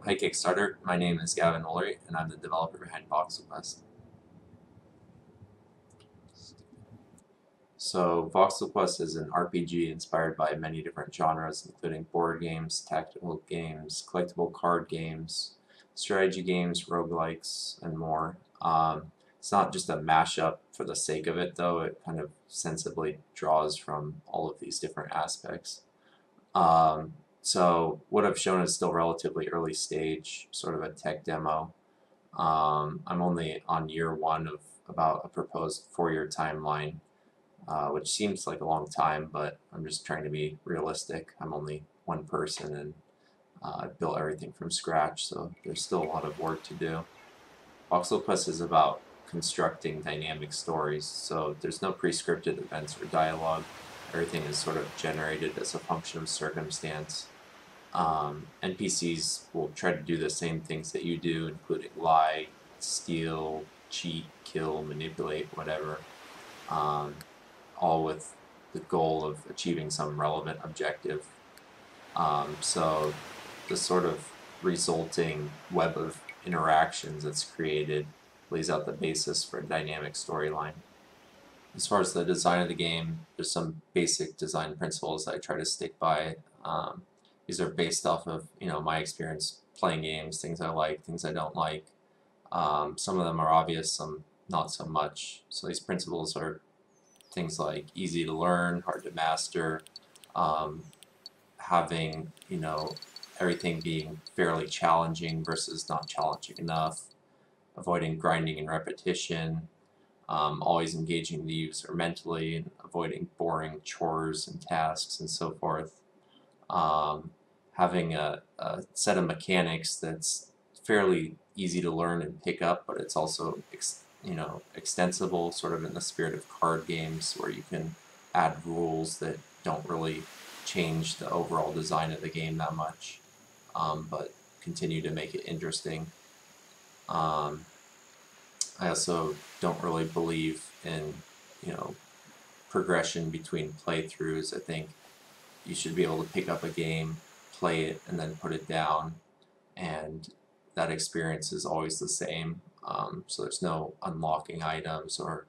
Hi Kickstarter, my name is Gavin Woolery and I'm the developer behind Voxel Quest. So Voxel Quest is an RPG inspired by many different genres, including board games, tactical games, collectible card games, strategy games, roguelikes, and more. It's not just a mashup for the sake of it though, it kind of sensibly draws from all of these different aspects. So what I've shown is still relatively early stage, sort of a tech demo. I'm only on year one of about a proposed 4-year timeline, which seems like a long time, but I'm just trying to be realistic. I'm only one person and I've built everything from scratch, so there's still a lot of work to do. Voxel Quest is about constructing dynamic stories, so there's no pre-scripted events or dialogue. Everything is sort of generated as a function of circumstance. NPCs will try to do the same things that you do, including lie, steal, cheat, kill, manipulate, whatever, all with the goal of achieving some relevant objective. So the sort of resulting web of interactions that's created lays out the basis for a dynamic storyline. As far as the design of the game, there's some basic design principles that I try to stick by. These are based off of my experience playing games, things I like, things I don't like. Some of them are obvious, some not so much. So these principles are things like easy to learn, hard to master, having everything being fairly challenging versus not challenging enough, avoiding grinding and repetition, always engaging the user mentally, and avoiding boring chores and tasks and so forth. Having a set of mechanics that's fairly easy to learn and pick up, but it's also extensible, sort of in the spirit of card games, where you can add rules that don't really change the overall design of the game that much, but continue to make it interesting. I also don't really believe in progression between playthroughs. I think you should be able to pick up a game, play it, and then put it down, and that experience is always the same. So there's no unlocking items or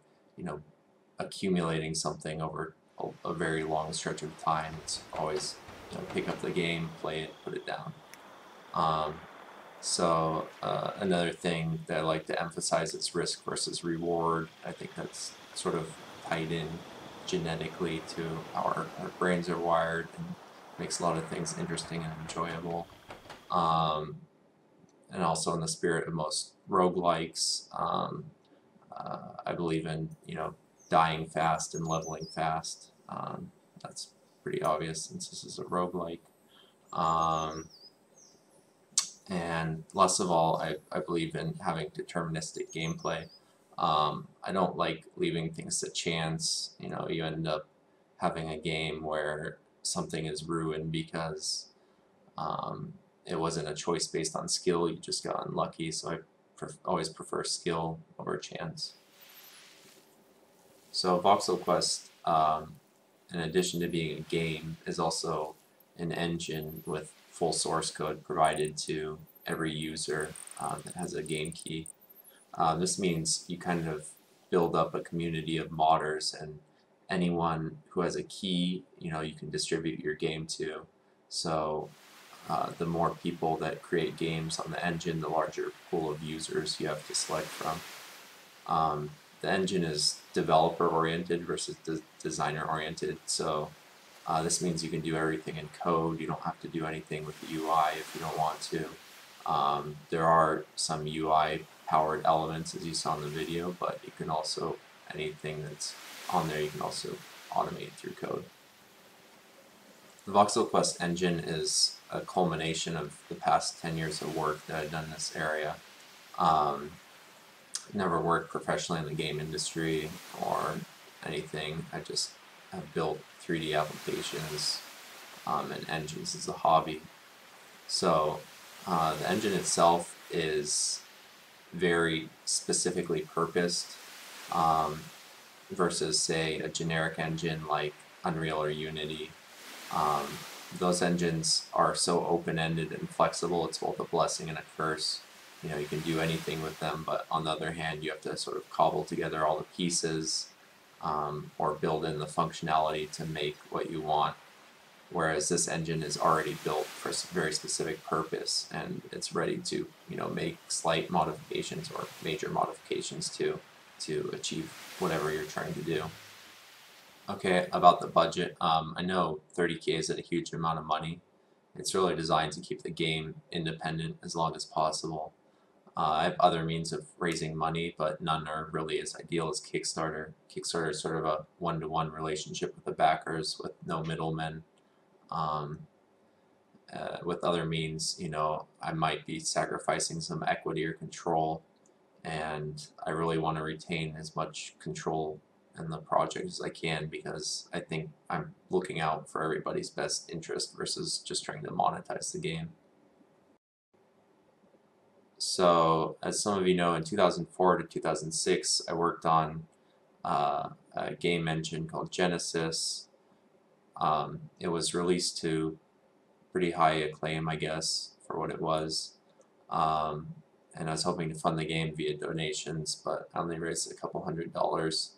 accumulating something over a very long stretch of time. It's always pick up the game, play it, put it down. So another thing that I like to emphasize is risk versus reward. I think that's sort of tied in genetically to how our brains are wired and makes a lot of things interesting and enjoyable. And also in the spirit of most roguelikes, I believe in dying fast and leveling fast. That's pretty obvious since this is a roguelike. And less of all, I believe in having deterministic gameplay. I don't like leaving things to chance. You end up having a game where something is ruined because it wasn't a choice based on skill, you just got unlucky, so I always prefer skill over chance. So Voxel Quest, in addition to being a game, is also an engine with full source code provided to every user that has a game key. This means you kind of build up a community of modders and anyone who has a key, you can distribute your game to. So the more people that create games on the engine, the larger pool of users you have to select from. The engine is developer-oriented versus designer-oriented, so this means you can do everything in code. You don't have to do anything with the UI if you don't want to. There are some UI-powered elements, as you saw in the video, but you can also, anything that's on there, you can also automate through code. The Voxel Quest engine is a culmination of the past 10 years of work that I've done in this area. Never worked professionally in the game industry or anything. I just have built 3D applications and engines as a hobby. So the engine itself is very specifically purposed versus, say, a generic engine like Unreal or Unity. Those engines are so open-ended and flexible, it's both a blessing and a curse. You can do anything with them, but on the other hand, you have to sort of cobble together all the pieces or build in the functionality to make what you want. Whereas this engine is already built for a very specific purpose, and it's ready to make slight modifications or major modifications to achieve whatever you're trying to do. Okay, about the budget, I know 30K isn't a huge amount of money. It's really designed to keep the game independent as long as possible. I have other means of raising money, but none are really as ideal as Kickstarter. Kickstarter is sort of a one-to-one relationship with the backers with no middlemen. With other means, I might be sacrificing some equity or control, and I really want to retain as much control in the project as I can, because I think I'm looking out for everybody's best interest versus just trying to monetize the game. So, as some of you know, in 2004 to 2006, I worked on a game engine called Genesis. It was released to pretty high acclaim, I guess, for what it was. And I was hoping to fund the game via donations, but I only raised a couple $100.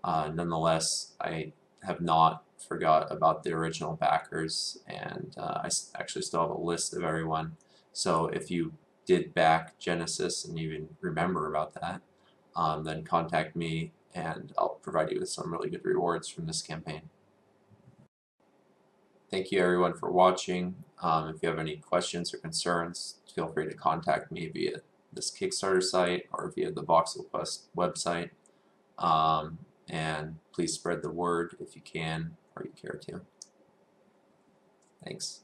Nonetheless, I have not forgot about the original backers, and I actually still have a list of everyone. So if you did back Genesis and you even remember about that, then contact me and I'll provide you with some really good rewards from this campaign. Thank you everyone for watching. If you have any questions or concerns, feel free to contact me via this Kickstarter site or via the Voxel Quest website. And please spread the word if you can or you care to. Thanks.